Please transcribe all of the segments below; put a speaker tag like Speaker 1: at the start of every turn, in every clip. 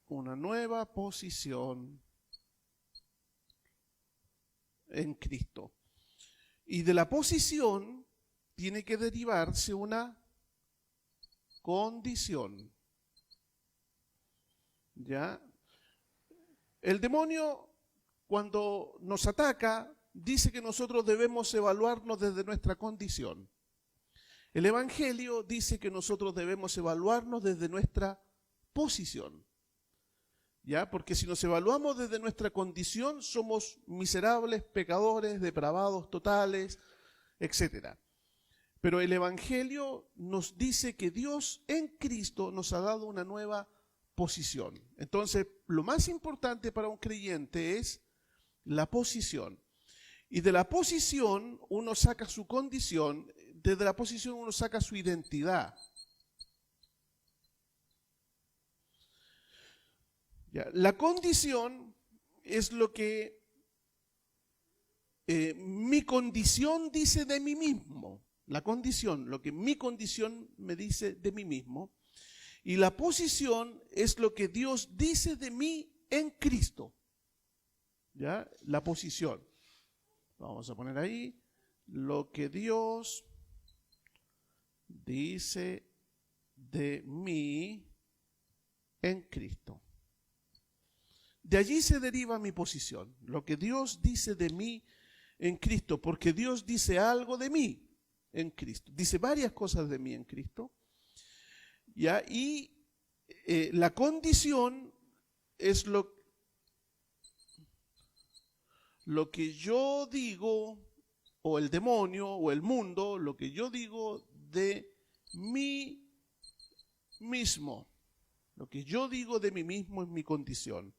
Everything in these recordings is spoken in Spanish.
Speaker 1: una nueva posición en Cristo. Y de la posición tiene que derivarse una condición. ¿Ya? El demonio, cuando nos ataca, dice que nosotros debemos evaluarnos desde nuestra condición. El Evangelio dice que nosotros debemos evaluarnos desde nuestra posición. ¿Ya? Porque si nos evaluamos desde nuestra condición, somos miserables, pecadores, depravados totales, etc. Pero el Evangelio nos dice que Dios en Cristo nos ha dado una nueva posición. Entonces, lo más importante para un creyente es la posición. Y de la posición uno saca su condición, desde la posición uno saca su identidad. Ya, la condición es lo que mi condición dice de mí mismo. La condición, lo que mi condición me dice de mí mismo. Y la posición es lo que Dios dice de mí en Cristo. ¿Ya? La posición. Vamos a poner ahí lo que Dios dice de mí en Cristo. De allí se deriva mi posición, lo que Dios dice de mí en Cristo, porque Dios dice algo de mí en Cristo. Dice varias cosas de mí en Cristo. ¿Ya? Y la condición es lo que yo digo, o el demonio, o el mundo, lo que yo digo de mí mismo. Lo que yo digo de mí mismo es mi condición.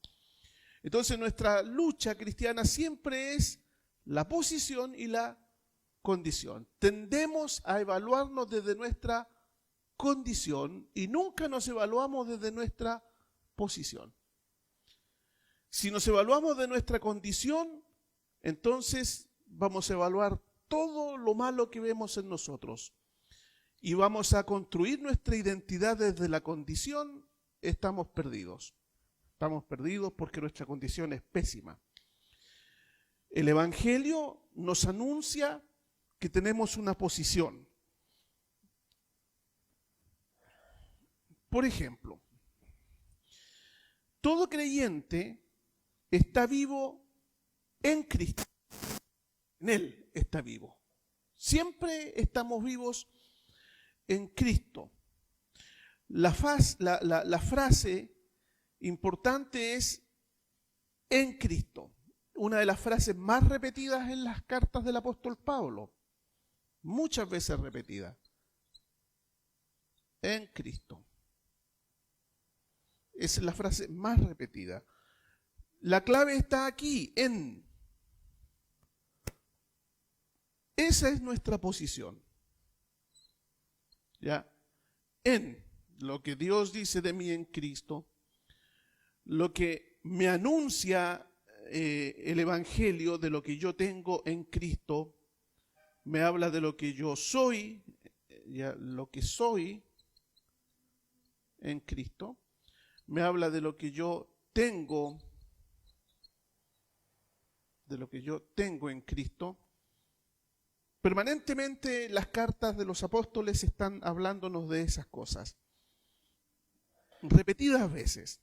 Speaker 1: Entonces nuestra lucha cristiana siempre es la posición y la condición. Tendemos a evaluarnos desde nuestra condición y nunca nos evaluamos desde nuestra posición. Si nos evaluamos de nuestra condición, entonces vamos a evaluar todo lo malo que vemos en nosotros y vamos a construir nuestra identidad desde la condición. Estamos perdidos. Estamos perdidos porque nuestra condición es pésima. El Evangelio nos anuncia que tenemos una posición. Por ejemplo, todo creyente está vivo en Cristo. En Él está vivo. Siempre estamos vivos en Cristo. La frase importante es en Cristo. Una de las frases más repetidas en las cartas del apóstol Pablo. Muchas veces repetida. En Cristo. Esa es la frase más repetida. La clave está aquí, en. Esa es nuestra posición. ¿Ya? En lo que Dios dice de mí en Cristo, lo que me anuncia el Evangelio de lo que yo tengo en Cristo, me habla de lo que yo soy, ya, lo que soy en Cristo, me habla de lo que yo tengo, en Cristo. Permanentemente las cartas de los apóstoles están hablándonos de esas cosas, repetidas veces.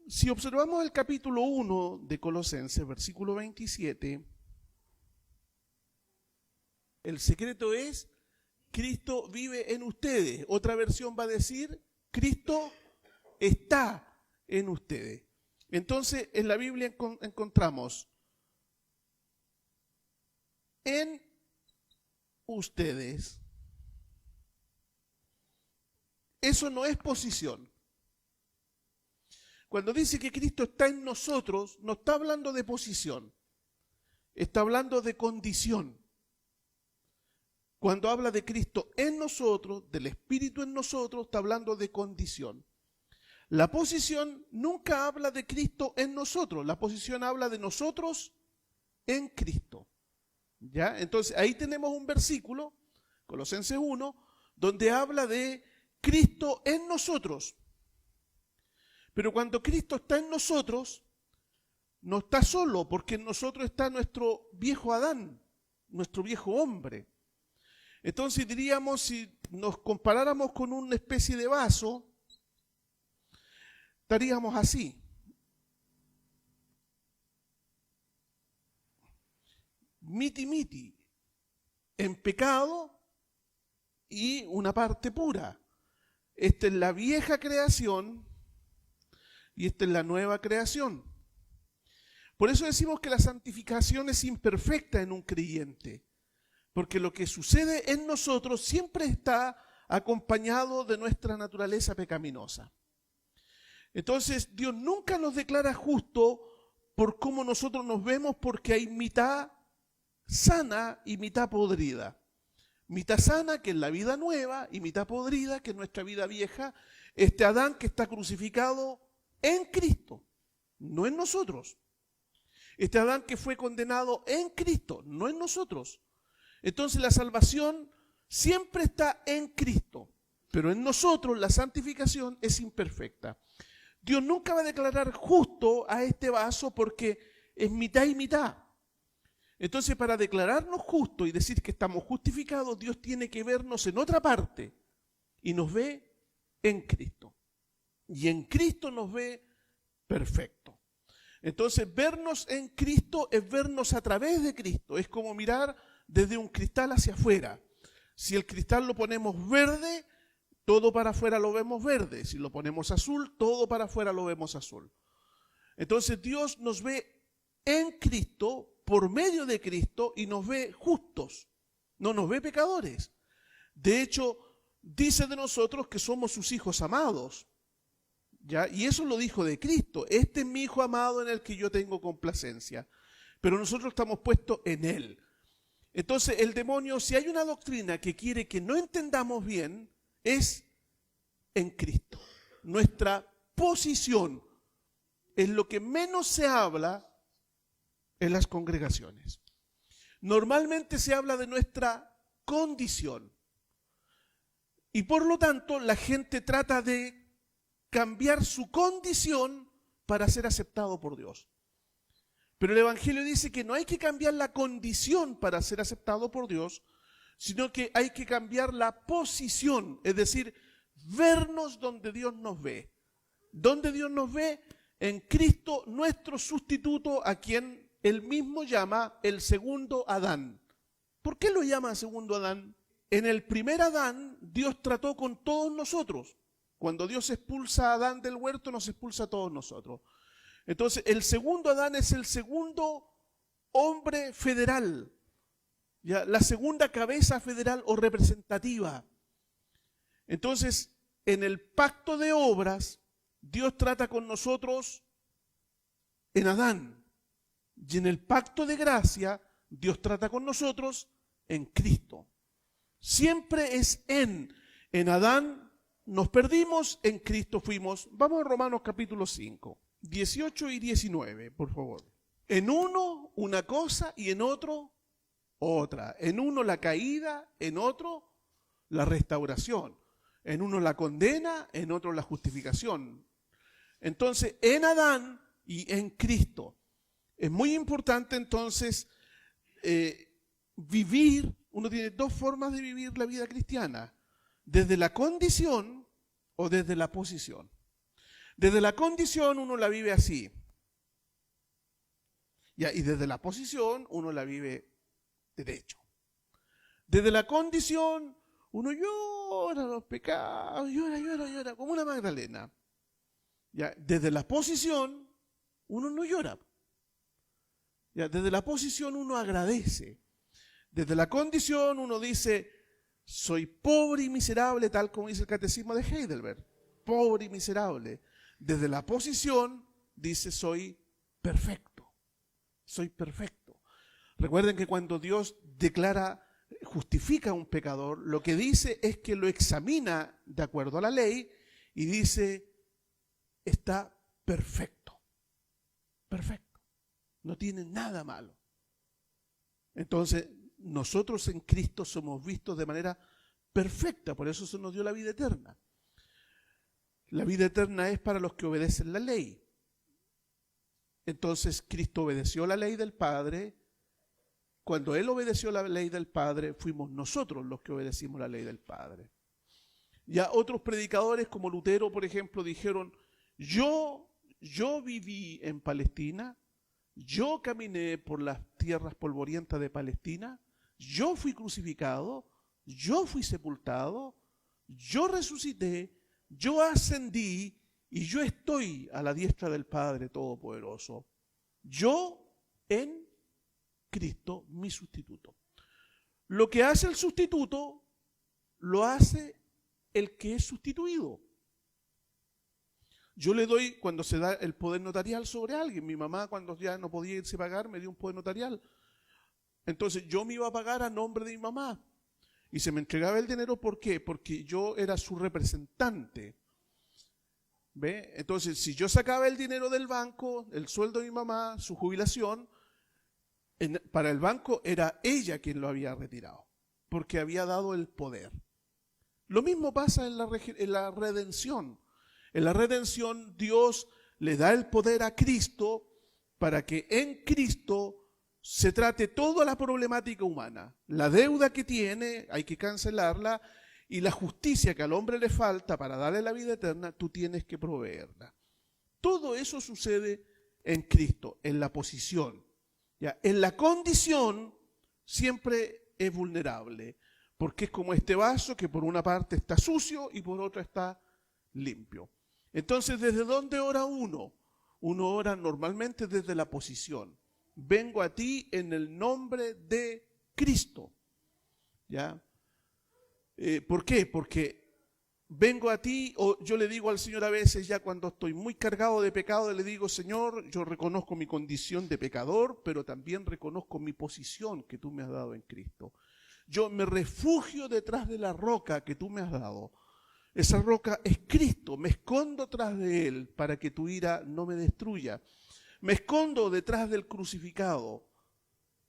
Speaker 1: Si observamos el capítulo 1 de Colosenses, versículo 27, el secreto es: Cristo vive en ustedes. Otra versión va a decir: Cristo está en ustedes. Entonces, en la Biblia encontramos en ustedes. Eso no es posición. Cuando dice que Cristo está en nosotros, no está hablando de posición, está hablando de condición. Cuando habla de Cristo en nosotros, del Espíritu en nosotros, está hablando de condición. La posición nunca habla de Cristo en nosotros, la posición habla de nosotros en Cristo. ¿Ya? Entonces ahí tenemos un versículo, Colosenses 1, donde habla de Cristo en nosotros. Pero cuando Cristo está en nosotros, no está solo, porque en nosotros está nuestro viejo Adán, nuestro viejo hombre. Entonces diríamos, si nos comparáramos con una especie de vaso, estaríamos así. Miti, en pecado y una parte pura. Esta es la vieja creación y esta es la nueva creación. Por eso decimos que la santificación es imperfecta en un creyente, porque lo que sucede en nosotros siempre está acompañado de nuestra naturaleza pecaminosa. Entonces, Dios nunca nos declara justo por cómo nosotros nos vemos, porque hay mitad sana y mitad podrida. Mitad sana, que es la vida nueva, y mitad podrida, que es nuestra vida vieja, este Adán que está crucificado en Cristo, no en nosotros. Este Adán que fue condenado en Cristo, no en nosotros. Entonces la salvación siempre está en Cristo, pero en nosotros la santificación es imperfecta. Dios nunca va a declarar justo a este vaso porque es mitad y mitad. Entonces, para declararnos justos y decir que estamos justificados, Dios tiene que vernos en otra parte y nos ve en Cristo. Y en Cristo nos ve perfecto. Entonces, vernos en Cristo es vernos a través de Cristo. Es como mirar desde un cristal hacia afuera. Si el cristal lo ponemos verde, todo para afuera lo vemos verde. Si lo ponemos azul, todo para afuera lo vemos azul. Entonces, Dios nos ve en Cristo, por medio de Cristo, y nos ve justos, no nos ve pecadores. De hecho, dice de nosotros que somos sus hijos amados, ¿ya? Y eso lo dijo de Cristo: este es mi hijo amado en el que yo tengo complacencia. Pero nosotros estamos puestos en él. Entonces el demonio, si hay una doctrina que quiere que no entendamos bien, es en Cristo. Nuestra posición es lo que menos se habla en las congregaciones. Normalmente se habla de nuestra condición. Y por lo tanto, la gente trata de cambiar su condición para ser aceptado por Dios. Pero el Evangelio dice que no hay que cambiar la condición para ser aceptado por Dios, sino que hay que cambiar la posición, es decir, vernos donde Dios nos ve. ¿Dónde Dios nos ve? En Cristo, nuestro sustituto, a quien Él mismo llama el segundo Adán. ¿Por qué lo llama segundo Adán? En el primer Adán, Dios trató con todos nosotros. Cuando Dios expulsa a Adán del huerto, nos expulsa a todos nosotros. Entonces, el segundo Adán es el segundo hombre federal, ¿ya? La segunda cabeza federal o representativa. Entonces, en el pacto de obras, Dios trata con nosotros en Adán. Y en el pacto de gracia, Dios trata con nosotros en Cristo. Siempre es en Adán nos perdimos, en Cristo fuimos. Vamos a Romanos capítulo 5, 18 y 19, por favor. En uno una cosa y en otro otra. En uno la caída, en otro la restauración. En uno la condena, en otro la justificación. Entonces, en Adán y en Cristo. Es muy importante entonces vivir. Uno tiene dos formas de vivir la vida cristiana: desde la condición o desde la posición. Desde la condición uno la vive así, ¿ya? Y desde la posición uno la vive derecho. Desde la condición uno llora los pecados, llora, como una Magdalena. ¿Ya? Desde la posición uno no llora. ¿Ya? Desde la posición uno agradece. Desde la condición uno dice: soy pobre y miserable, tal como dice el catecismo de Heidelberg. Pobre y miserable. Desde la posición dice: soy perfecto. Soy perfecto. Recuerden que cuando Dios justifica a un pecador, lo que dice es que lo examina de acuerdo a la ley y dice: está perfecto. Perfecto. No tiene nada malo. Entonces, nosotros en Cristo somos vistos de manera perfecta, por eso se nos dio la vida eterna. La vida eterna es para los que obedecen la ley. Entonces Cristo obedeció la ley del Padre. Cuando Él obedeció la ley del Padre, fuimos nosotros los que obedecimos la ley del Padre. Ya otros predicadores como Lutero, por ejemplo, dijeron, yo viví en Palestina, yo caminé por las tierras polvorientas de Palestina, yo fui crucificado, yo fui sepultado, yo resucité, yo ascendí y yo estoy a la diestra del Padre Todopoderoso. Yo en Cristo, mi sustituto. Lo que hace el sustituto, lo hace el que es sustituido. Yo le doy, cuando se da el poder notarial sobre alguien, mi mamá cuando ya no podía irse a pagar, me dio un poder notarial. Entonces yo me iba a pagar a nombre de mi mamá. Y se me entregaba el dinero, ¿por qué? Porque yo era su representante. ¿Ve? Entonces, si yo sacaba el dinero del banco, el sueldo de mi mamá, su jubilación, para el banco era ella quien lo había retirado, porque había dado el poder. Lo mismo pasa en la redención. En la redención Dios le da el poder a Cristo para que en Cristo se trate toda la problemática humana. La deuda que tiene hay que cancelarla y la justicia que al hombre le falta para darle la vida eterna, tú tienes que proveerla. Todo eso sucede en Cristo, en la posición. ¿Ya? En la condición siempre es vulnerable, porque es como este vaso que por una parte está sucio y por otra está limpio. Entonces, ¿desde dónde ora uno? Uno ora normalmente desde la posición. Vengo a ti en el nombre de Cristo. ¿Ya? ¿Por qué? Porque vengo a ti, o yo le digo al Señor a veces, ya cuando estoy muy cargado de pecado, le digo, Señor, yo reconozco mi condición de pecador, pero también reconozco mi posición que tú me has dado en Cristo. Yo me refugio detrás de la roca que tú me has dado. Esa roca es Cristo, me escondo tras de Él para que tu ira no me destruya. Me escondo detrás del crucificado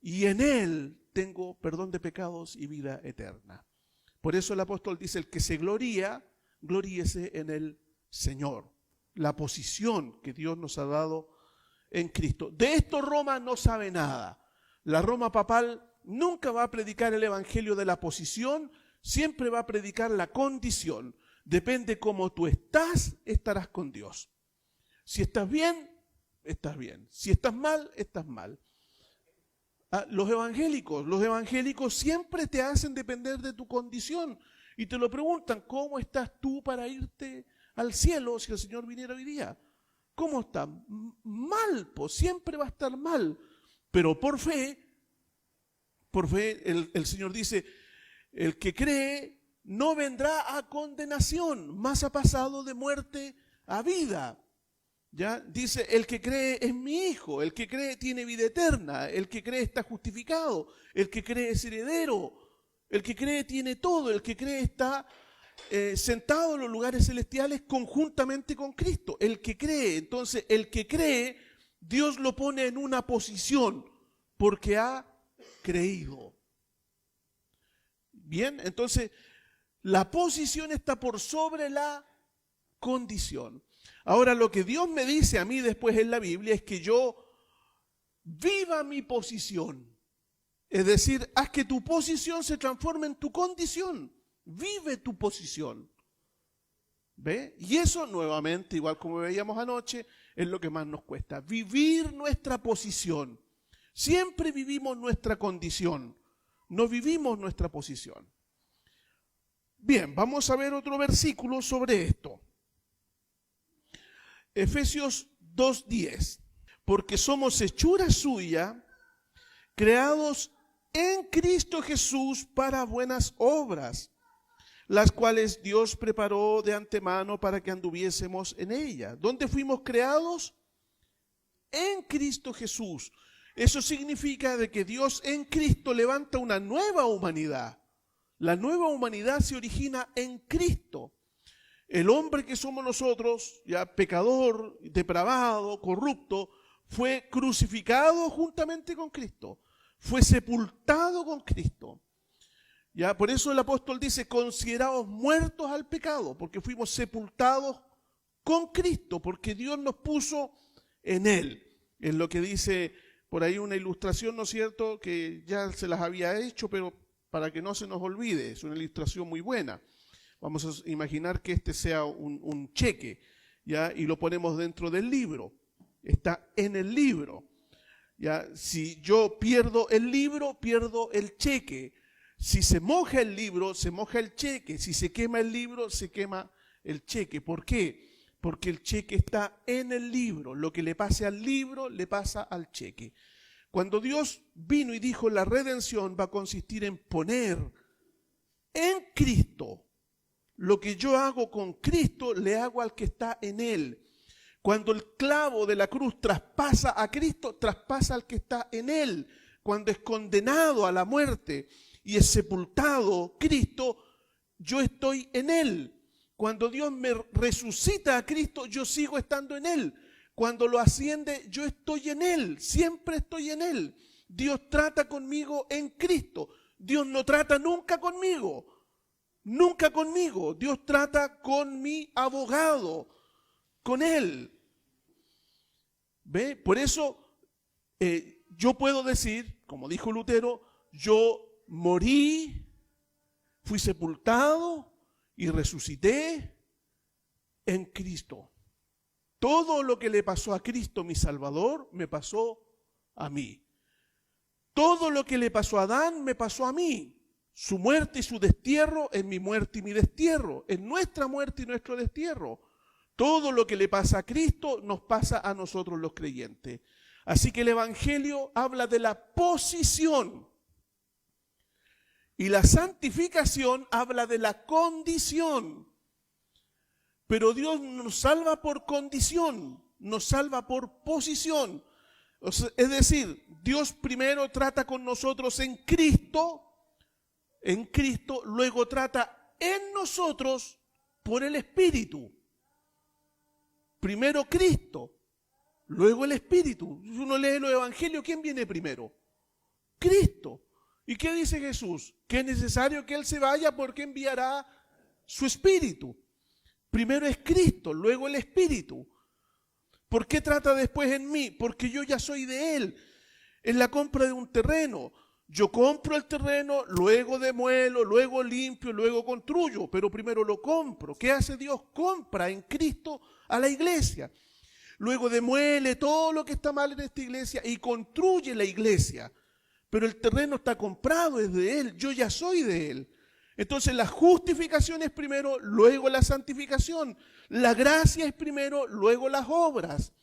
Speaker 1: y en Él tengo perdón de pecados y vida eterna. Por eso el apóstol dice, el que se gloría, gloríese en el Señor. La posición que Dios nos ha dado en Cristo. De esto Roma no sabe nada. La Roma papal nunca va a predicar el evangelio de la posición, siempre va a predicar la condición. Depende cómo tú estás, estarás con Dios. Si estás bien, estás bien. Si estás mal, estás mal. Los evangélicos siempre te hacen depender de tu condición y te lo preguntan, ¿cómo estás tú para irte al cielo si el Señor viniera hoy día? ¿Cómo estás? Mal, pues siempre va a estar mal, pero por fe el Señor dice, el que cree no vendrá a condenación, mas ha pasado de muerte a vida. ¿Ya? Dice, el que cree es mi hijo, el que cree tiene vida eterna, el que cree está justificado, el que cree es heredero, el que cree tiene todo, el que cree está sentado en los lugares celestiales conjuntamente con Cristo. El que cree, entonces el que cree, Dios lo pone en una posición porque ha creído. Bien, entonces la posición está por sobre la condición. Ahora, lo que Dios me dice a mí después en la Biblia es que yo viva mi posición. Es decir, haz que tu posición se transforme en tu condición. Vive tu posición. ¿Ve? Y eso nuevamente, igual como veíamos anoche, es lo que más nos cuesta. Vivir nuestra posición. Siempre vivimos nuestra condición. No vivimos nuestra posición. Bien, vamos a ver otro versículo sobre esto. Efesios 2:10, porque somos hechura suya, creados en Cristo Jesús para buenas obras, las cuales Dios preparó de antemano para que anduviésemos en ellas. ¿Dónde fuimos creados? En Cristo Jesús. Eso significa de que Dios en Cristo levanta una nueva humanidad. La nueva humanidad se origina en Cristo. El hombre que somos nosotros, ya pecador, depravado, corrupto, fue crucificado juntamente con Cristo. Fue sepultado con Cristo. Ya, por eso el apóstol dice, considerados muertos al pecado, porque fuimos sepultados con Cristo, porque Dios nos puso en Él. Es lo que dice por ahí una ilustración, ¿no es cierto?, que ya se las había hecho, pero para que no se nos olvide, es una ilustración muy buena. Vamos a imaginar que este sea un cheque, ¿ya? Y lo ponemos dentro del libro. Está en el libro. ¿Ya? Si yo pierdo el libro, pierdo el cheque. Si se moja el libro, se moja el cheque. Si se quema el libro, se quema el cheque. ¿Por qué? Porque el cheque está en el libro. Lo que le pase al libro, le pasa al cheque. Cuando Dios vino y dijo la redención va a consistir en poner en Cristo. Lo que yo hago con Cristo, le hago al que está en Él. Cuando el clavo de la cruz traspasa a Cristo, traspasa al que está en Él. Cuando es condenado a la muerte y es sepultado Cristo, yo estoy en Él. Cuando Dios me resucita a Cristo, yo sigo estando en Él. Cuando lo asciende, yo estoy en Él. Siempre estoy en Él. Dios trata conmigo en Cristo. Dios no trata nunca conmigo. Nunca conmigo. Dios trata con mi abogado, con Él. ¿Ve? Por eso yo puedo decir, como dijo Lutero, yo morí, fui sepultado y resucité en Cristo. Todo lo que le pasó a Cristo, mi Salvador, me pasó a mí. Todo lo que le pasó a Adán, me pasó a mí. Su muerte y su destierro es mi muerte y mi destierro, es nuestra muerte y nuestro destierro. Todo lo que le pasa a Cristo nos pasa a nosotros los creyentes. Así que el Evangelio habla de la posición y la santificación habla de la condición. Pero Dios nos salva por condición, nos salva por posición. Es decir, Dios primero trata con nosotros en Cristo, luego trata en nosotros por el Espíritu. Primero Cristo, luego el Espíritu. Si uno lee los evangelios, ¿quién viene primero? Cristo. ¿Y qué dice Jesús? Que es necesario que Él se vaya porque enviará su Espíritu. Primero es Cristo, luego el Espíritu. ¿Por qué trata después en mí? Porque yo ya soy de Él. Es la compra de un terreno. Yo compro el terreno, luego demuelo, luego limpio, luego construyo, pero primero lo compro. ¿Qué hace Dios? Compra en Cristo a la iglesia. Luego demuele todo lo que está mal en esta iglesia y construye la iglesia. Pero el terreno está comprado, es de Él, yo ya soy de Él. Entonces la justificación es primero, luego la santificación. La gracia es primero, luego las obras.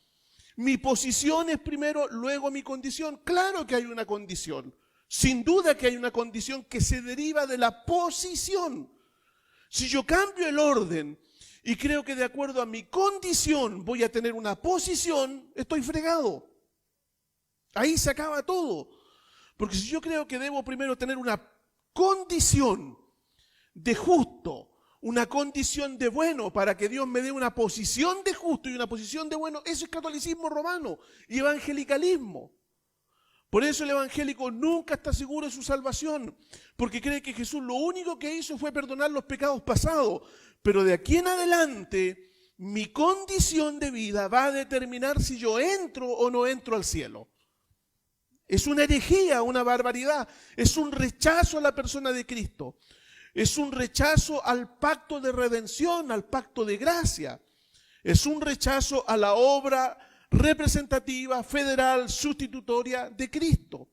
Speaker 1: Mi posición es primero, luego mi condición. Claro que hay una condición. Sin duda que hay una condición que se deriva de la posición. Si yo cambio el orden y creo que de acuerdo a mi condición voy a tener una posición, estoy fregado. Ahí se acaba todo. Porque si yo creo que debo primero tener una condición de justo, una condición de bueno, para que Dios me dé una posición de justo y una posición de bueno, eso es catolicismo romano y evangelicalismo. Por eso el evangélico nunca está seguro de su salvación, porque cree que Jesús lo único que hizo fue perdonar los pecados pasados, pero de aquí en adelante mi condición de vida va a determinar si yo entro o no entro al cielo. Es una herejía, una barbaridad, es un rechazo a la persona de Cristo, es un rechazo al pacto de redención, al pacto de gracia, es un rechazo a la obra representativa, federal, sustitutoria de Cristo.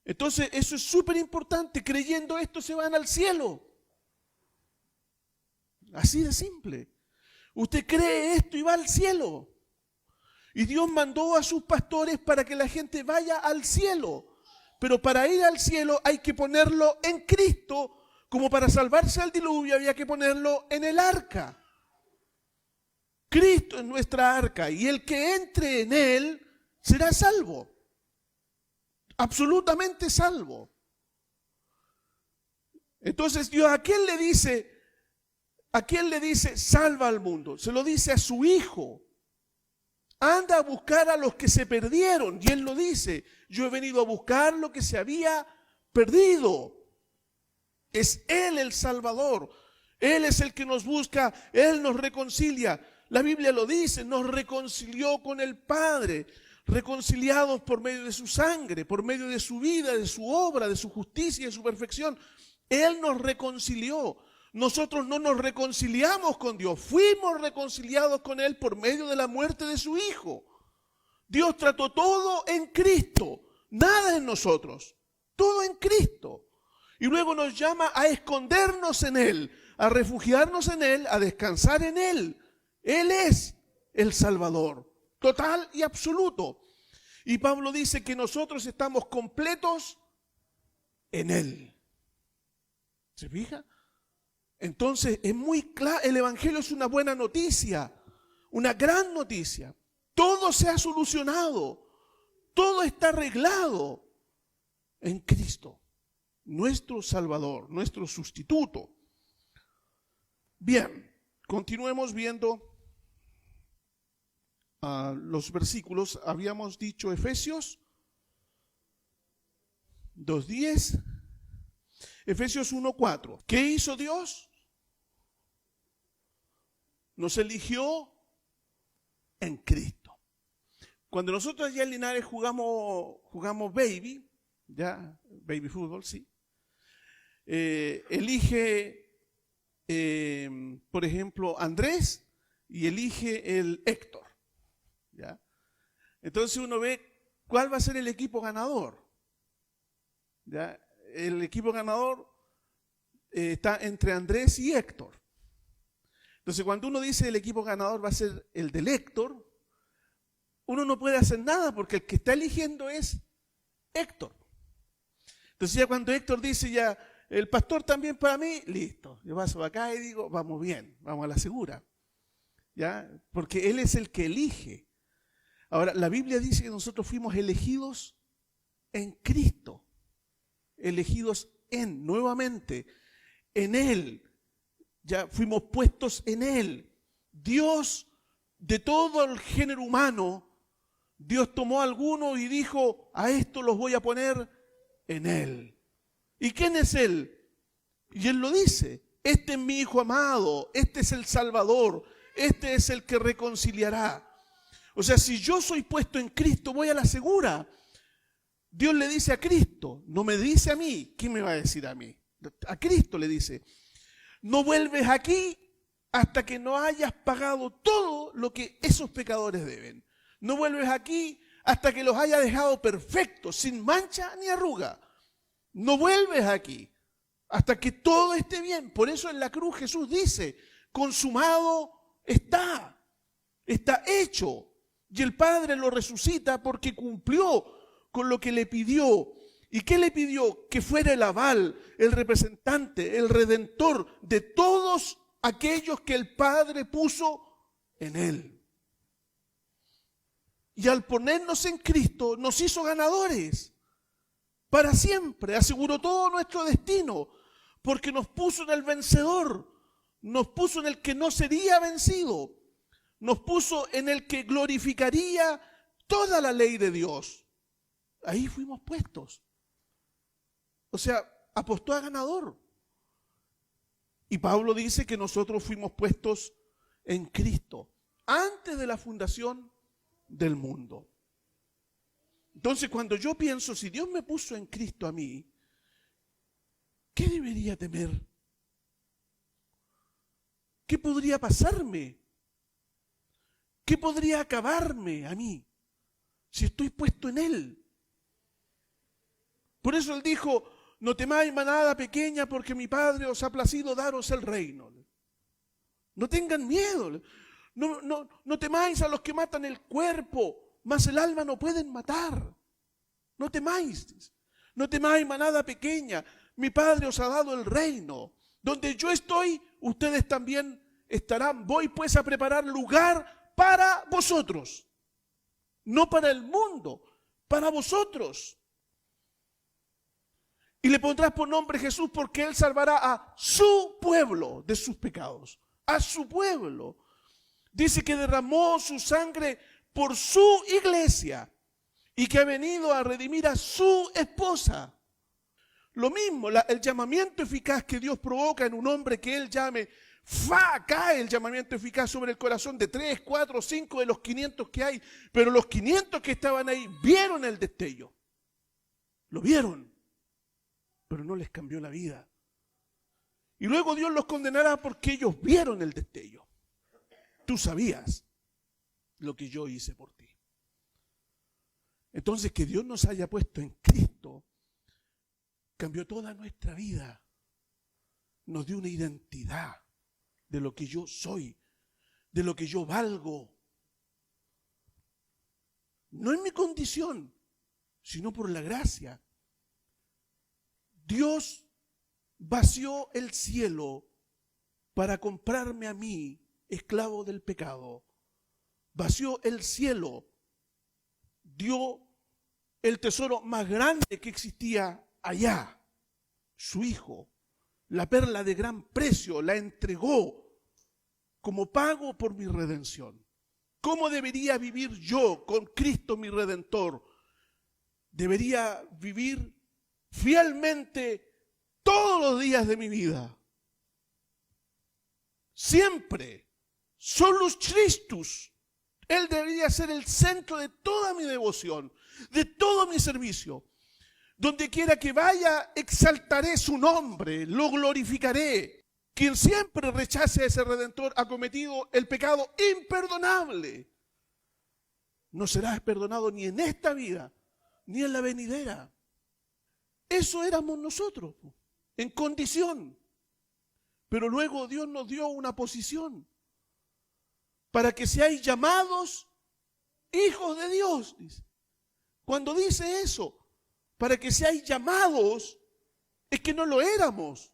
Speaker 1: Entonces eso es súper importante. Creyendo esto se van al cielo. Así de simple. Usted cree esto y va al cielo. Y Dios mandó a sus pastores para que la gente vaya al cielo. Pero para ir al cielo hay que ponerlo en Cristo. Como para salvarse del diluvio había que ponerlo en el arca. Cristo es nuestra arca y el que entre en Él será salvo. Absolutamente salvo. Entonces Dios, ¿a quién le dice? ¿A quién le dice salva al mundo? Se lo dice a su Hijo. Anda a buscar a los que se perdieron. Y Él lo dice. Yo he venido a buscar lo que se había perdido. Es Él el Salvador. Él es el que nos busca. Él nos reconcilia. La Biblia lo dice, nos reconcilió con el Padre, reconciliados por medio de su sangre, por medio de su vida, de su obra, de su justicia y de su perfección. Él nos reconcilió. Nosotros no nos reconciliamos con Dios, fuimos reconciliados con Él por medio de la muerte de su Hijo. Dios trató todo en Cristo, nada en nosotros, todo en Cristo. Y luego nos llama a escondernos en Él, a refugiarnos en Él, a descansar en Él. Él es el Salvador, total y absoluto. Y Pablo dice que nosotros estamos completos en Él. ¿Se fija? Entonces es muy claro, el Evangelio es una buena noticia, una gran noticia. Todo se ha solucionado, todo está arreglado en Cristo, nuestro Salvador, nuestro sustituto. Bien, continuemos viendo los versículos. Habíamos dicho Efesios 2:10, Efesios 1:4. ¿Qué hizo Dios? Nos eligió en Cristo. Cuando nosotros allá en Linares jugamos baby, ya, baby fútbol, sí. Elige, por ejemplo, Andrés y elige el Héctor, ¿ya? Entonces uno ve cuál va a ser el equipo ganador, ¿ya? El equipo ganador está entre Andrés y Héctor. Entonces cuando uno dice el equipo ganador va a ser el del Héctor, uno no puede hacer nada porque el que está eligiendo es Héctor. Entonces ya cuando Héctor dice ya, el pastor también para mí, listo. Yo paso acá y digo, vamos bien, vamos a la segura. ¿Ya? Porque él es el que elige. Ahora, la Biblia dice que nosotros fuimos elegidos en Cristo. Elegidos nuevamente, en Él. Ya fuimos puestos en Él. Dios, de todo el género humano, Dios tomó a algunos y dijo, a estos los voy a poner en Él. ¿Y quién es Él? Y Él lo dice, este es mi Hijo amado, este es el Salvador, este es el que reconciliará. O sea, si yo soy puesto en Cristo, voy a la segura. Dios le dice a Cristo, no me dice a mí, ¿quién me va a decir a mí? A Cristo le dice, no vuelves aquí hasta que no hayas pagado todo lo que esos pecadores deben. No vuelves aquí hasta que los haya dejado perfectos, sin mancha ni arruga. No vuelves aquí hasta que todo esté bien. Por eso en la cruz Jesús dice, consumado está hecho. Y el Padre lo resucita porque cumplió con lo que le pidió. ¿Y qué le pidió? Que fuera el aval, el representante, el redentor de todos aquellos que el Padre puso en Él. Y al ponernos en Cristo nos hizo ganadores para siempre, aseguró todo nuestro destino, porque nos puso en el vencedor, nos puso en el que no sería vencido, nos puso en el que glorificaría toda la ley de Dios. Ahí fuimos puestos. O sea, apostó a ganador. Y Pablo dice que nosotros fuimos puestos en Cristo antes de la fundación del mundo. Entonces, cuando yo pienso, si Dios me puso en Cristo a mí, ¿qué debería temer? ¿Qué podría pasarme? ¿Qué podría acabarme a mí si estoy puesto en Él? Por eso Él dijo, no temáis manada pequeña porque mi Padre os ha placido daros el reino. No tengan miedo. No temáis a los que matan el cuerpo, mas el alma no pueden matar. No temáis. No temáis manada pequeña. Mi Padre os ha dado el reino. Donde yo estoy, ustedes también estarán. Voy pues a preparar lugar para vosotros. No para el mundo, para vosotros. Y le pondrás por nombre Jesús porque Él salvará a su pueblo de sus pecados. A su pueblo. Dice que derramó su sangre por su iglesia y que ha venido a redimir a su esposa. Lo mismo, el llamamiento eficaz que Dios provoca en un hombre que Él llame Cae el llamamiento eficaz sobre el corazón de 3, 4, 5 de los 500 que hay. Pero los 500 que estaban ahí vieron el destello. Lo vieron, pero no les cambió la vida. Y luego Dios los condenará porque ellos vieron el destello. Tú sabías lo que yo hice por ti. Entonces, que Dios nos haya puesto en Cristo cambió toda nuestra vida. Nos dio una identidad de lo que yo soy, de lo que yo valgo. No en mi condición, sino por la gracia. Dios vació el cielo para comprarme a mí, esclavo del pecado. Vació el cielo, dio el tesoro más grande que existía allá, su Hijo, la perla de gran precio, la entregó como pago por mi redención. ¿Cómo debería vivir yo con Cristo mi Redentor? Debería vivir fielmente todos los días de mi vida. Siempre. Solus Christus. Él debería ser el centro de toda mi devoción, de todo mi servicio. Donde quiera que vaya, exaltaré su nombre, lo glorificaré. Quien siempre rechace a ese Redentor ha cometido el pecado imperdonable. No será perdonado ni en esta vida, ni en la venidera. Eso éramos nosotros, en condición. Pero luego Dios nos dio una posición para que seáis llamados hijos de Dios. Dice. Cuando dice eso, para que seáis llamados, es que no lo éramos.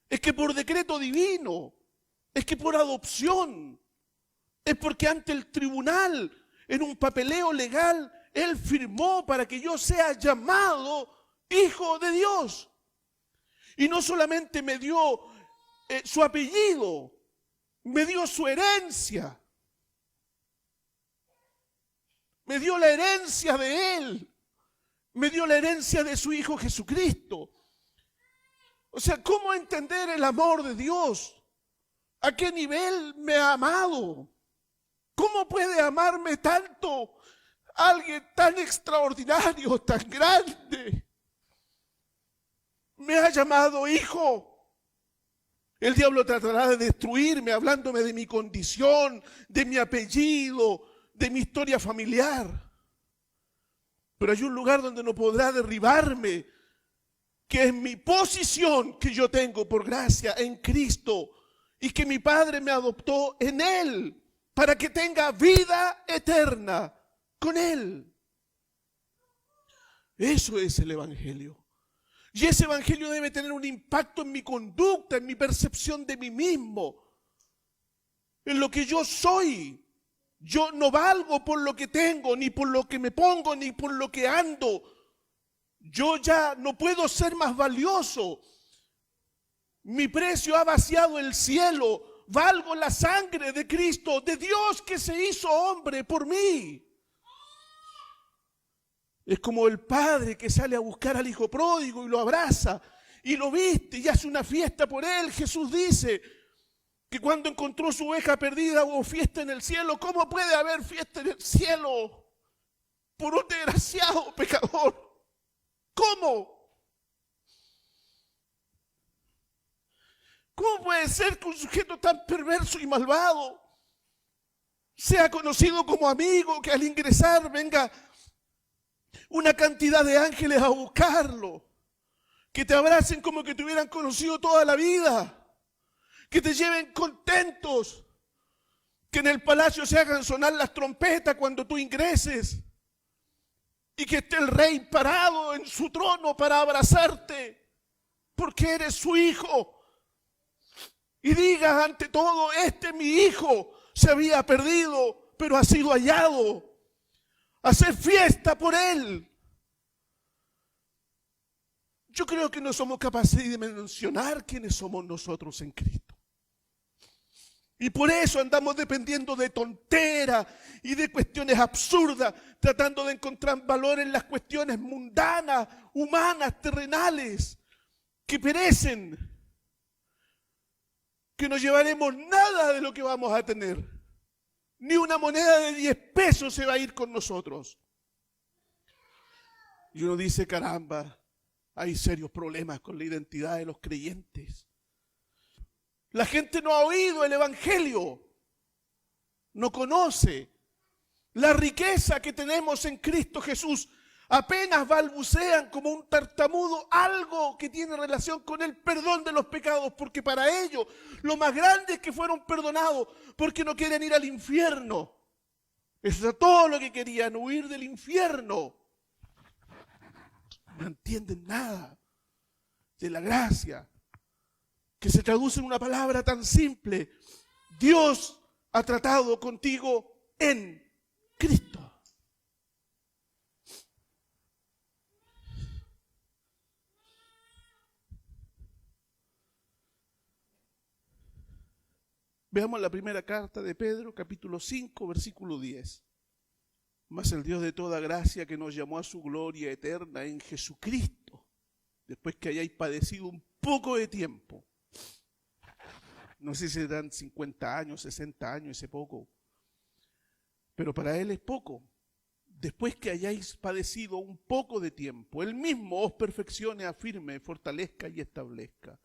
Speaker 1: Es que por decreto divino, es que por adopción, es porque ante el tribunal, en un papeleo legal, Él firmó para que yo sea llamado hijo de Dios. Y no solamente me dio su apellido, me dio su herencia. Me dio la herencia de Él. Me dio la herencia de su Hijo Jesucristo. O sea, ¿cómo entender el amor de Dios? ¿A qué nivel me ha amado? ¿Cómo puede amarme tanto alguien tan extraordinario, tan grande? Me ha llamado hijo. El diablo tratará de destruirme hablándome de mi condición, de mi apellido, de mi historia familiar. Pero hay un lugar donde no podrá derribarme, que es mi posición que yo tengo por gracia en Cristo y que mi Padre me adoptó en Él para que tenga vida eterna con Él. Eso es el Evangelio. Y ese Evangelio debe tener un impacto en mi conducta, en mi percepción de mí mismo, en lo que yo soy. Yo no valgo por lo que tengo, ni por lo que me pongo, ni por lo que ando. Yo ya no puedo ser más valioso. Mi precio ha vaciado el cielo. Valgo la sangre de Cristo, de Dios que se hizo hombre por mí. Es como el padre que sale a buscar al hijo pródigo y lo abraza y lo viste y hace una fiesta por él. Jesús dice que cuando encontró su oveja perdida hubo fiesta en el cielo. ¿Cómo puede haber fiesta en el cielo por un desgraciado pecador? ¿Cómo? ¿Cómo puede ser que un sujeto tan perverso y malvado sea conocido como amigo, que al ingresar venga una cantidad de ángeles a buscarlo, que te abracen como que te hubieran conocido toda la vida, que te lleven contentos, que en el palacio se hagan sonar las trompetas cuando tú ingreses y que esté el rey parado en su trono para abrazarte porque eres su hijo y digas ante todo: este mi hijo se había perdido pero ha sido hallado. Hacer fiesta por él. Yo creo que no somos capaces de mencionar quiénes somos nosotros en Cristo. Y por eso andamos dependiendo de tonteras y de cuestiones absurdas, tratando de encontrar valor en las cuestiones mundanas, humanas, terrenales, que perecen. que no llevaremos nada de lo que vamos a tener. Ni una moneda de 10 pesos se va a ir con nosotros. Y uno dice, caramba, hay serios problemas con la identidad de los creyentes. La gente no ha oído el Evangelio, no conoce la riqueza que tenemos en Cristo Jesús. Apenas balbucean como un tartamudo algo que tiene relación con el perdón de los pecados, porque para ellos lo más grande es que fueron perdonados, porque no quieren ir al infierno. Eso es todo lo que querían, huir del infierno. No entienden nada de la gracia, que se traduce en una palabra tan simple: Dios ha tratado contigo en Cristo. Veamos la primera carta de Pedro, capítulo 5, versículo 10. Mas el Dios de toda gracia, que nos llamó a su gloria eterna en Jesucristo, después que hayáis padecido un poco de tiempo, no sé si serán 50 años, 60 años, ese poco, pero para Él es poco. Después que hayáis padecido un poco de tiempo, Él mismo os perfeccione, afirme, fortalezca y establezca.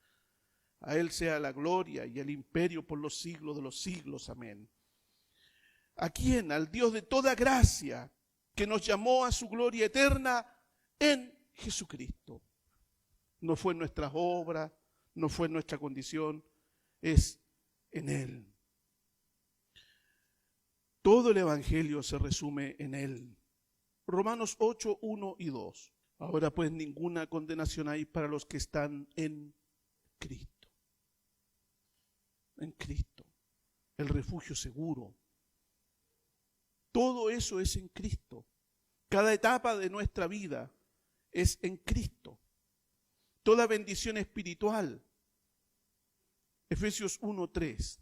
Speaker 1: A Él sea la gloria y el imperio por los siglos de los siglos. Amén. ¿A quién? Al Dios de toda gracia, que nos llamó a su gloria eterna en Jesucristo. No fue en nuestras obras, no fue en nuestra condición, es en Él. Todo el Evangelio se resume en Él. Romanos 8, 1 y 2. Ahora pues ninguna condenación hay para los que están en Cristo. En Cristo, el refugio seguro. Todo eso es en Cristo. Cada etapa de nuestra vida es en Cristo. Toda bendición espiritual. Efesios 1:3.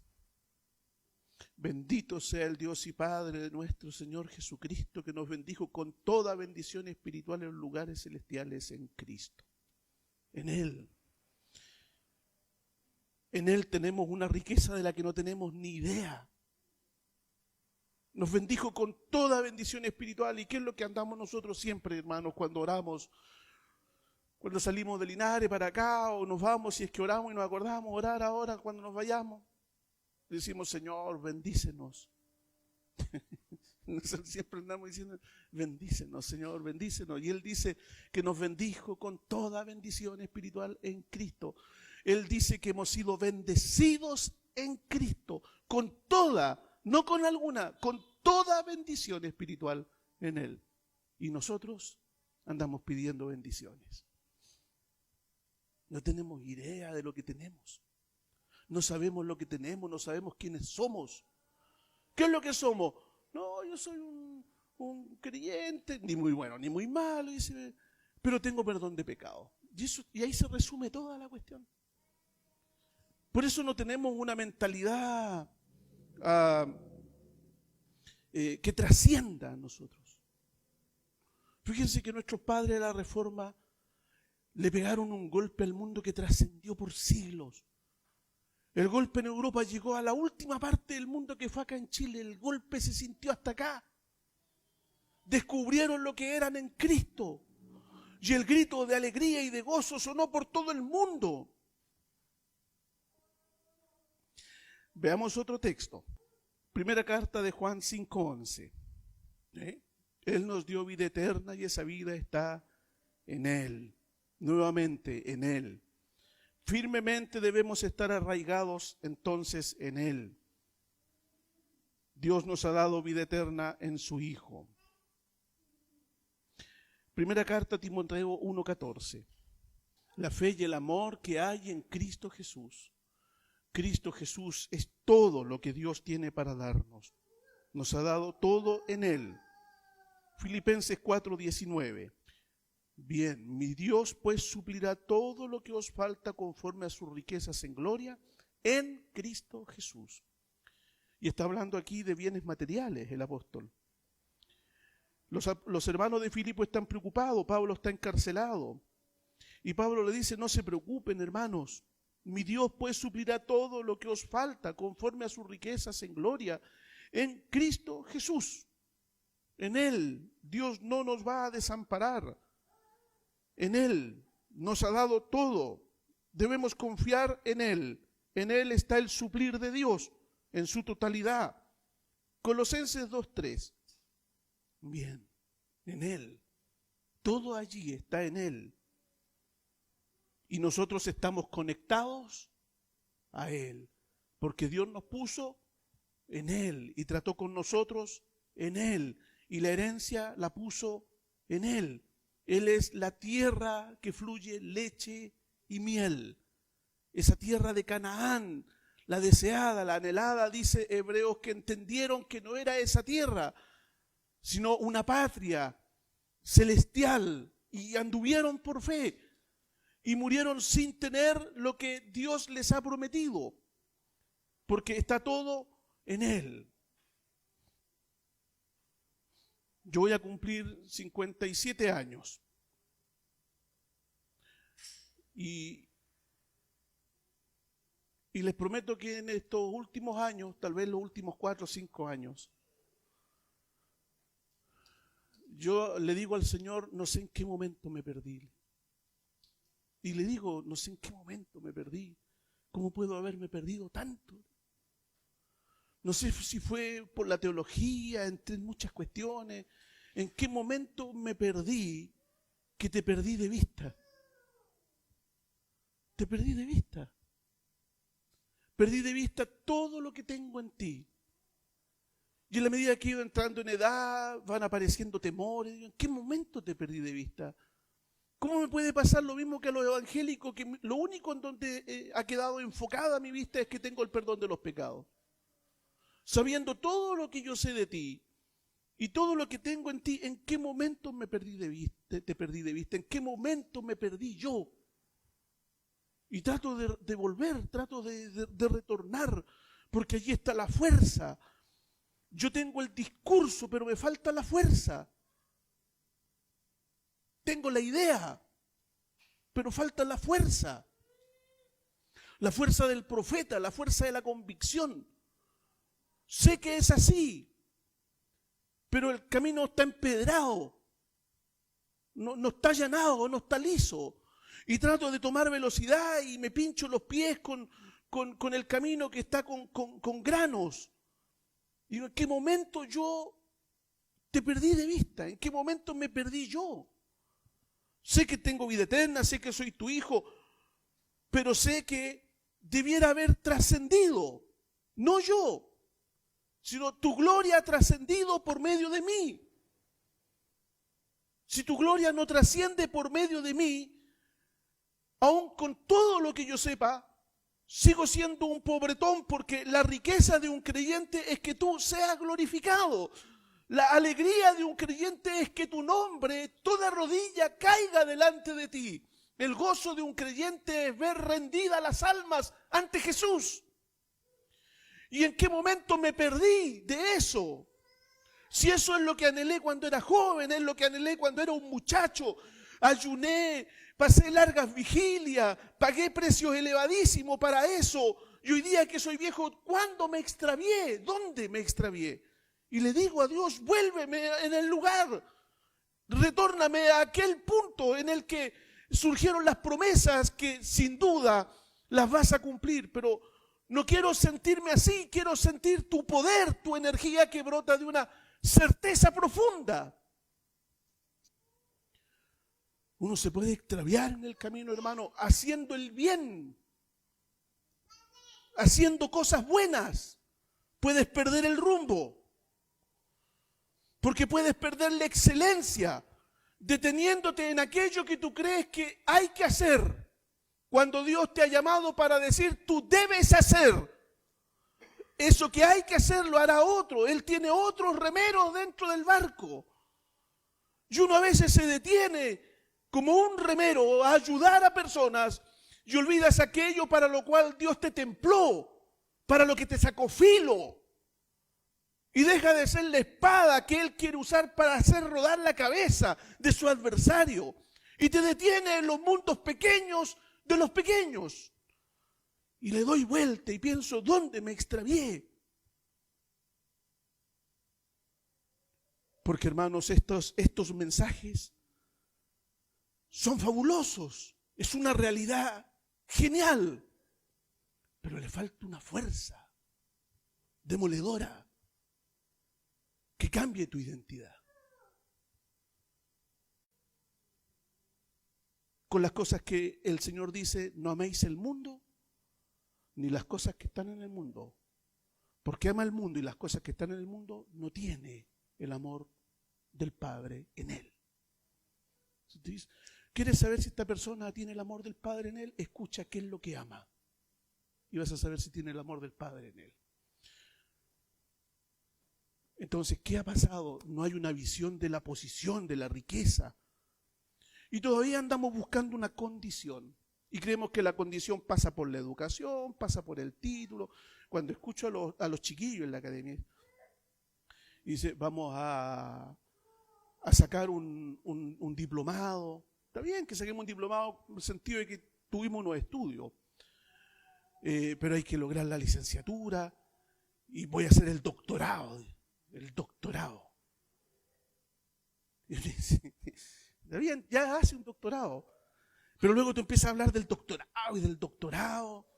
Speaker 1: Bendito sea el Dios y Padre de nuestro Señor Jesucristo, que nos bendijo con toda bendición espiritual en lugares celestiales en Cristo. En Él. En Él tenemos una riqueza de la que no tenemos ni idea. Nos bendijo con toda bendición espiritual. ¿Y qué es lo que andamos nosotros siempre, hermanos, cuando oramos? Cuando salimos de Linares para acá, o nos vamos, si es que oramos y nos acordamos, orar ahora cuando nos vayamos. Decimos, Señor, bendícenos. Nosotros siempre andamos diciendo, bendícenos, Señor, bendícenos. Y Él dice que nos bendijo con toda bendición espiritual en Cristo. Él dice que hemos sido bendecidos en Cristo, con toda, no con alguna, con toda bendición espiritual en Él. Y nosotros andamos pidiendo bendiciones. No tenemos idea de lo que tenemos. No sabemos lo que tenemos, no sabemos quiénes somos. ¿Qué es lo que somos? No, yo soy un creyente, ni muy bueno, ni muy malo, dice, pero tengo perdón de pecado. Y ahí se resume toda la cuestión. Por eso no tenemos una mentalidad que trascienda a nosotros. Fíjense que nuestros padres de la Reforma le pegaron un golpe al mundo que trascendió por siglos. El golpe en Europa llegó a la última parte del mundo, que fue acá en Chile. El golpe se sintió hasta acá. Descubrieron lo que eran en Cristo. Y el grito de alegría y de gozo sonó por todo el mundo. Veamos otro texto. Primera carta de Juan 5:11. Él nos dio vida eterna y esa vida está en Él. Nuevamente en Él. Firmemente debemos estar arraigados entonces en Él. Dios nos ha dado vida eterna en su Hijo. Primera carta a Timoteo 1:14. La fe y el amor que hay en Cristo Jesús. Cristo Jesús es todo lo que Dios tiene para darnos. Nos ha dado todo en Él. Filipenses 4:19. Bien, mi Dios pues suplirá todo lo que os falta conforme a sus riquezas en gloria en Cristo Jesús. Y está hablando aquí de bienes materiales el apóstol. Los hermanos de Filipo están preocupados, Pablo está encarcelado. Y Pablo le dice, no se preocupen, hermanos, Mi Dios pues suplirá todo lo que os falta conforme a sus riquezas en gloria en Cristo Jesús. En Él Dios no nos va a desamparar. En Él nos ha dado todo. Debemos confiar en Él. En Él está el suplir de Dios en su totalidad. Colosenses 2:3. Bien, en Él. Todo allí está en Él. Y nosotros estamos conectados a Él. Porque Dios nos puso en Él y trató con nosotros en Él. Y la herencia la puso en Él. Él es la tierra que fluye leche y miel. Esa tierra de Canaán, la deseada, la anhelada, dice Hebreos, que entendieron que no era esa tierra, sino una patria celestial, y anduvieron por fe y murieron sin tener lo que Dios les ha prometido, porque está todo en Él. Yo voy a cumplir 57 años y les prometo que en estos últimos años, tal vez los últimos 4 o 5 años, yo le digo al Señor, no sé en qué momento me perdí. Y le digo, no sé en qué momento me perdí. ¿Cómo puedo haberme perdido tanto? No sé si fue por la teología, entre muchas cuestiones. ¿En qué momento me perdí que te perdí de vista? Te perdí de vista. Perdí de vista todo lo que tengo en ti. Y en la medida que he ido entrando en edad, van apareciendo temores. ¿En qué momento te perdí de vista? ¿Cómo me puede pasar lo mismo que a los evangélicos, que lo único en donde ha quedado enfocada mi vista es que tengo el perdón de los pecados? Sabiendo todo lo que yo sé de ti y todo lo que tengo en ti, ¿en qué momento me perdí de vista? Te perdí de vista. ¿En qué momento me perdí yo? Y trato de volver, trato de retornar, porque allí está la fuerza. Yo tengo el discurso, pero me falta la fuerza. Tengo la idea, pero falta la fuerza. La fuerza del profeta, la fuerza de la convicción. Sé que es así, pero el camino está empedrado, no está allanado, no está liso. Y trato de tomar velocidad y me pincho los pies con el camino que está con granos. Y ¿en qué momento yo te perdí de vista? ¿En qué momento me perdí yo? Sé que tengo vida eterna, sé que soy tu hijo, pero sé que debiera haber trascendido, no yo, sino tu gloria ha trascendido por medio de mí. Si tu gloria no trasciende por medio de mí, aun con todo lo que yo sepa, sigo siendo un pobretón, porque la riqueza de un creyente es que tú seas glorificado. La alegría de un creyente es que tu nombre, toda rodilla caiga delante de ti. El gozo de un creyente es ver rendidas las almas ante Jesús. ¿Y en qué momento me perdí de eso? Si eso es lo que anhelé cuando era joven, es lo que anhelé cuando era un muchacho. Ayuné, pasé largas vigilias, pagué precios elevadísimos para eso. Y hoy día que soy viejo, ¿cuándo me extravié? ¿Dónde me extravié? Y le digo a Dios, vuélveme en el lugar. Retórname a aquel punto en el que surgieron las promesas que sin duda las vas a cumplir. Pero no quiero sentirme así, quiero sentir tu poder, tu energía que brota de una certeza profunda. Uno se puede extraviar en el camino, hermano, haciendo el bien, haciendo cosas buenas. Puedes perder el rumbo, porque puedes perder la excelencia, deteniéndote en aquello que tú crees que hay que hacer, cuando Dios te ha llamado para decir, tú debes hacer. Eso que hay que hacer lo hará otro. Él tiene otros remeros dentro del barco. Y uno a veces se detiene como un remero a ayudar a personas y olvidas aquello para lo cual Dios te templó, para lo que te sacó filo. Y deja de ser la espada que Él quiere usar para hacer rodar la cabeza de su adversario. Y te detiene en los mundos pequeños de los pequeños. y le doy vuelta y pienso, ¿dónde me extravié? Porque, hermanos, estos mensajes son fabulosos. Es una realidad genial. Pero le falta una fuerza demoledora que cambie tu identidad. Con las cosas que el Señor dice, no améis el mundo, ni las cosas que están en el mundo. Porque ama el mundo y las cosas que están en el mundo, no tiene el amor del Padre en él. ¿Quieres saber si esta persona tiene el amor del Padre en él? Escucha qué es lo que ama. Y vas a saber si tiene el amor del Padre en él. Entonces, ¿qué ha pasado? No hay una visión de la posición, de la riqueza. Y todavía andamos buscando una condición. Y creemos que la condición pasa por la educación, pasa por el título. Cuando escucho a los chiquillos en la academia, y dice, vamos a sacar un diplomado. Está bien que saquemos un diplomado en el sentido de que tuvimos unos estudios. Pero hay que lograr la licenciatura y voy a hacer el doctorado. El doctorado. Y dice, está bien, ya hace un doctorado. Pero luego tú empiezas a hablar del doctorado y del doctorado.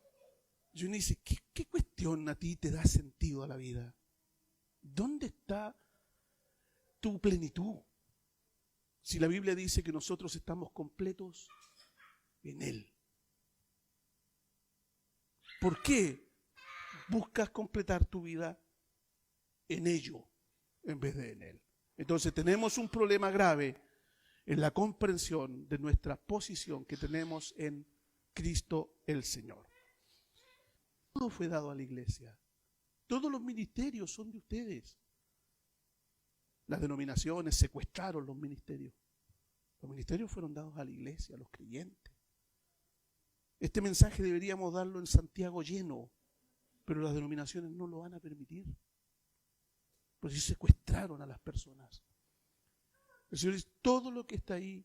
Speaker 1: Y uno dice, ¿qué cuestión a ti te da sentido a la vida? ¿Dónde está tu plenitud? Si la Biblia dice que nosotros estamos completos en Él. ¿Por qué buscas completar tu vida en ello en vez de en Él? Entonces tenemos un problema grave en la comprensión de nuestra posición que tenemos en Cristo el Señor. Todo fue dado a la iglesia. Todos los ministerios son de ustedes. Las denominaciones secuestraron los ministerios. Los ministerios fueron dados a la iglesia, a los creyentes. Este mensaje deberíamos darlo en Santiago lleno, pero las denominaciones no lo van a permitir. Por eso secuestraron a las personas. El Señor dice, todo lo que está ahí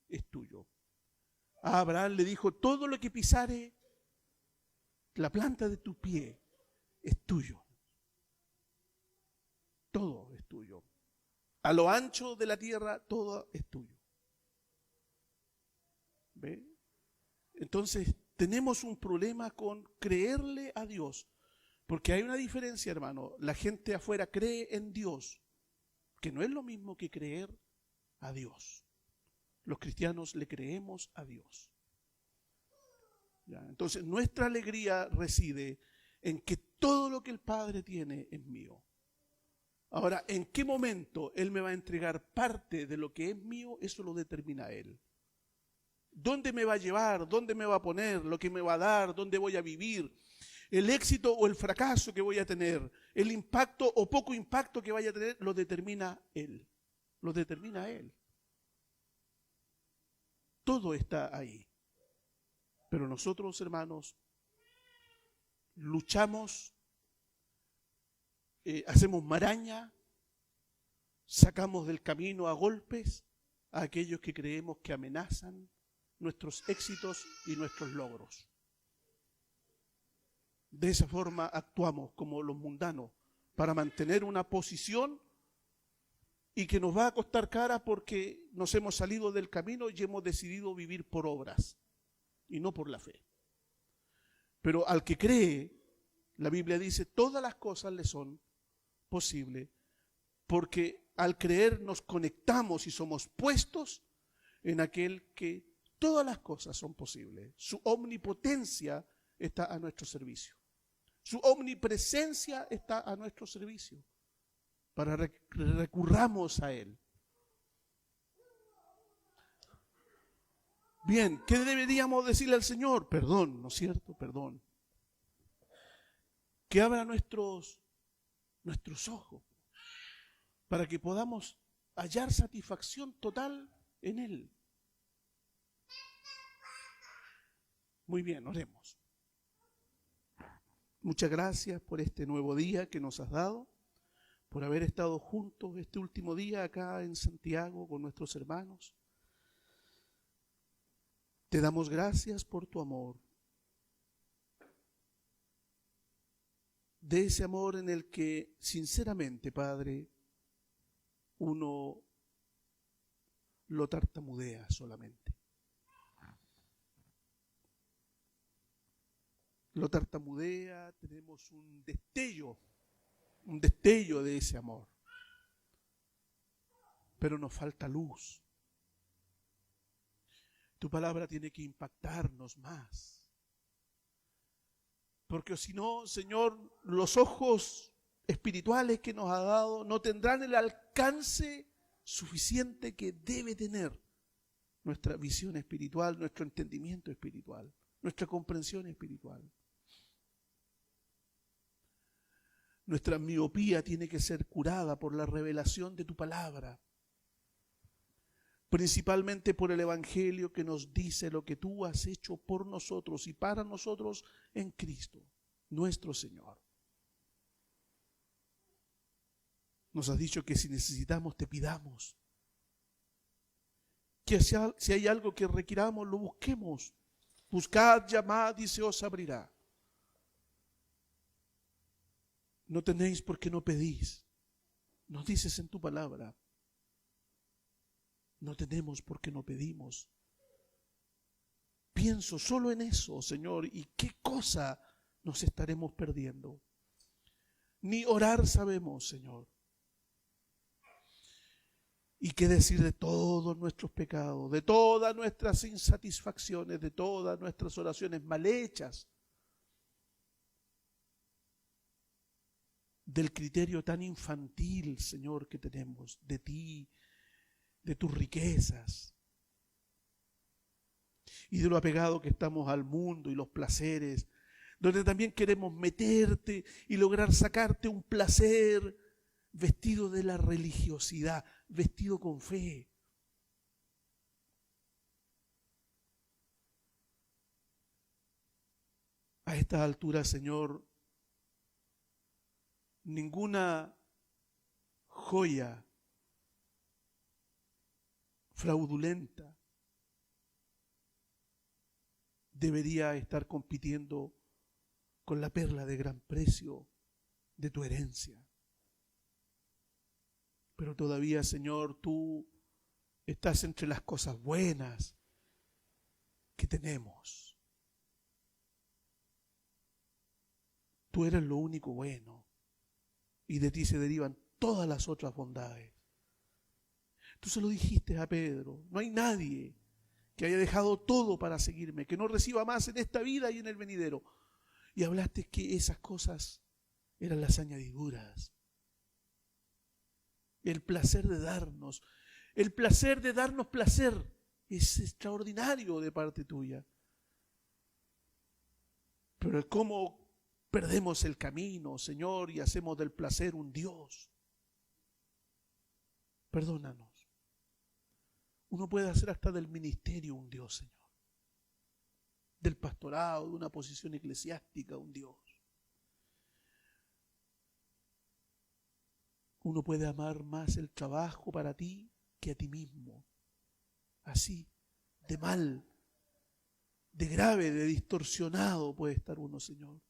Speaker 1: es tuyo. A Abraham le dijo, todo lo que pisare la planta de tu pie es tuyo. Todo es tuyo. A lo ancho de la tierra, todo es tuyo. ¿Ve? Entonces, tenemos un problema con creerle a Dios. Porque hay una diferencia, hermano. La gente afuera cree en Dios, que no es lo mismo que creer a Dios. Los cristianos le creemos a Dios. ¿Ya? Entonces, nuestra alegría reside en que todo lo que el Padre tiene es mío. Ahora, ¿en qué momento Él me va a entregar parte de lo que es mío? Eso lo determina Él. ¿Dónde me va a llevar? ¿Dónde me va a poner? ¿Lo que me va a dar? ¿Dónde voy a vivir? El éxito o el fracaso que voy a tener, el impacto o poco impacto que vaya a tener, lo determina Él. Lo determina Él. Todo está ahí. Pero nosotros, hermanos, luchamos, hacemos maraña, sacamos del camino a golpes a aquellos que creemos que amenazan nuestros éxitos y nuestros logros. De esa forma actuamos como los mundanos para mantener una posición y que nos va a costar cara porque nos hemos salido del camino y hemos decidido vivir por obras y no por la fe. Pero al que cree, la Biblia dice, todas las cosas le son posibles, porque al creer nos conectamos y somos puestos en aquel que todas las cosas son posibles. Su omnipotencia está a nuestro servicio. Su omnipresencia está a nuestro servicio para que recurramos a Él. Bien, ¿qué deberíamos decirle al Señor? Perdón, ¿no es cierto? Perdón. Que abra nuestros ojos para que podamos hallar satisfacción total en Él. Muy bien, oremos. Muchas gracias por este nuevo día que nos has dado, por haber estado juntos este último día acá en Santiago con nuestros hermanos. Te damos gracias por tu amor. de ese amor en el que, sinceramente, Padre, uno lo tartamudea solamente. Lo tartamudea, tenemos un destello de ese amor. Pero nos falta luz. Tu palabra tiene que impactarnos más. Porque si no, Señor, los ojos espirituales que nos ha dado no tendrán el alcance suficiente que debe tener nuestra visión espiritual, nuestro entendimiento espiritual, nuestra comprensión espiritual. Nuestra miopía tiene que ser curada por la revelación de tu palabra, principalmente por el Evangelio que nos dice lo que tú has hecho por nosotros y para nosotros en Cristo, nuestro Señor. Nos has dicho que si necesitamos te pidamos, que si hay algo que requiramos lo busquemos. Buscad, llamad y se os abrirá. No tenéis porque no pedís. Nos dices en tu palabra. No tenemos porque no pedimos. Pienso solo en eso, Señor, y qué cosa nos estaremos perdiendo. Ni orar sabemos, Señor. Y qué decir de todos nuestros pecados, de todas nuestras insatisfacciones, de todas nuestras oraciones mal hechas, del criterio tan infantil, Señor, que tenemos de ti, de tus riquezas y de lo apegado que estamos al mundo y los placeres, donde también queremos meterte y lograr sacarte un placer vestido de la religiosidad, vestido con fe. A estas alturas, Señor, ninguna joya fraudulenta debería estar compitiendo con la perla de gran precio de tu herencia. Pero todavía, Señor, tú estás entre las cosas buenas que tenemos. Tú eres lo único bueno y de ti se derivan todas las otras bondades. Tú se lo dijiste a Pedro, no hay nadie que haya dejado todo para seguirme, que no reciba más en esta vida y en el venidero. Y hablaste que esas cosas eran las añadiduras. El placer de darnos placer es extraordinario de parte tuya. Pero el cómo perdemos el camino, Señor, y hacemos del placer un Dios. Perdónanos. Uno puede hacer hasta del ministerio un Dios, Señor. Del pastorado, de una posición eclesiástica un Dios. Uno puede amar más el trabajo para ti que a ti mismo. Así, de mal, de grave, de distorsionado puede estar uno, Señor.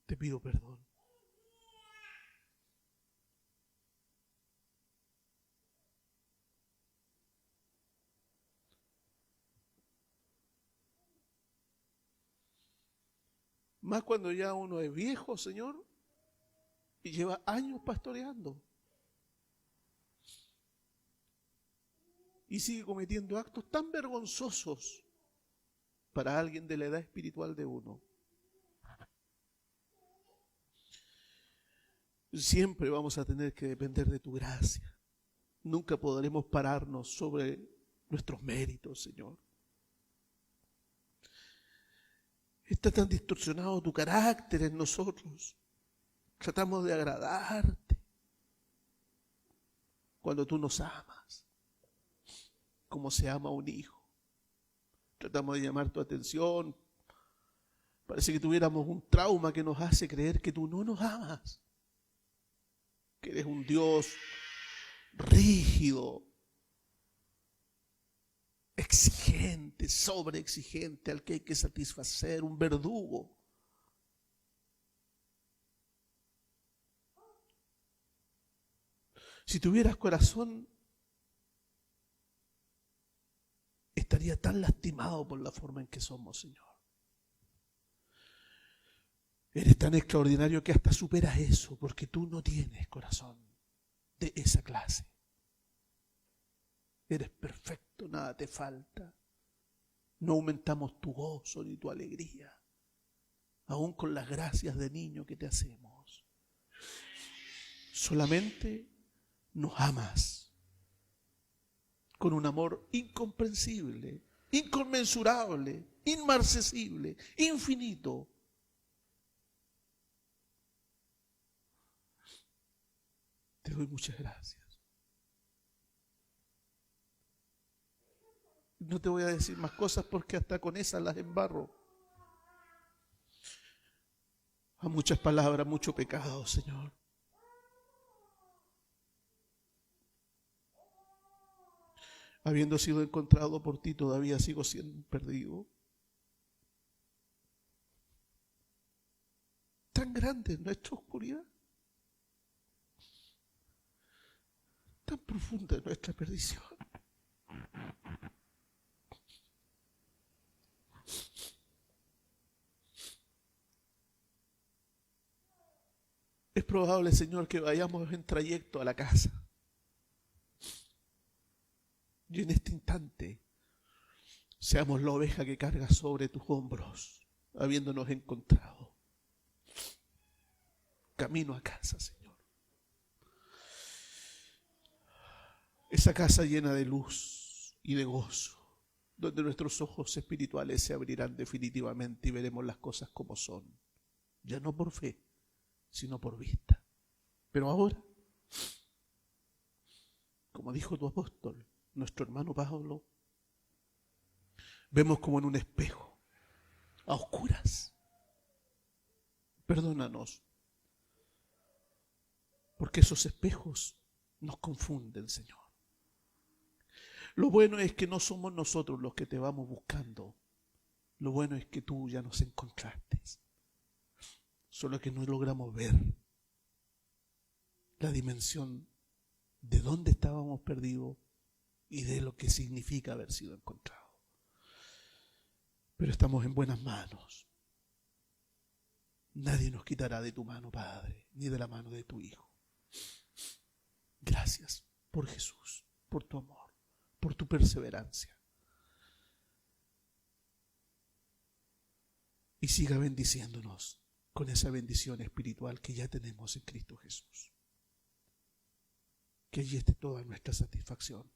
Speaker 1: Te pido perdón. Más cuando ya uno es viejo, Señor, y lleva años pastoreando. Y sigue cometiendo actos tan vergonzosos para alguien de la edad espiritual de uno. Siempre vamos a tener que depender de tu gracia. Nunca podremos pararnos sobre nuestros méritos, Señor. Está tan distorsionado tu carácter en nosotros. Tratamos de agradarte cuando tú nos amas, como se ama a un hijo. Tratamos de llamar tu atención. Parece que tuviéramos un trauma que nos hace creer que tú no nos amas, que eres un Dios rígido, exigente. exigente, sobreexigente, al que hay que satisfacer, un verdugo. Si tuvieras corazón, estaría tan lastimado por la forma en que somos, Señor. Eres tan extraordinario que hasta superas eso, porque tú no tienes corazón de esa clase. Eres perfecto, nada te falta. No aumentamos tu gozo ni tu alegría, aún con las gracias de niño que te hacemos. Solamente nos amas con un amor incomprensible, inconmensurable, inmarcesible, infinito. Te doy muchas gracias. No te voy a decir más cosas porque hasta con esas las embarro. A muchas palabras, mucho pecado, Señor. Habiendo sido encontrado por ti, todavía sigo siendo perdido. Tan grande es nuestra oscuridad, tan profunda es nuestra perdición. Es probable, Señor, que vayamos en trayecto a la casa. Y en este instante seamos la oveja que carga sobre tus hombros, habiéndonos encontrado. Camino a casa, Señor. Esa casa llena de luz y de gozo, donde nuestros ojos espirituales se abrirán definitivamente y veremos las cosas como son. Ya no por fe, sino por vista. Pero ahora, como dijo tu apóstol, nuestro hermano Pablo, vemos como en un espejo, a oscuras. Perdónanos, porque esos espejos nos confunden, Señor. Lo bueno es que no somos nosotros los que te vamos buscando. Lo bueno es que tú ya nos encontraste. Solo que no logramos ver la dimensión de dónde estábamos perdidos y de lo que significa haber sido encontrados. Pero estamos en buenas manos. Nadie nos quitará de tu mano, Padre, ni de la mano de tu Hijo. Gracias por Jesús, por tu amor, por tu perseverancia. Y siga bendiciéndonos con esa bendición espiritual que ya tenemos en Cristo Jesús. Que allí esté toda nuestra satisfacción.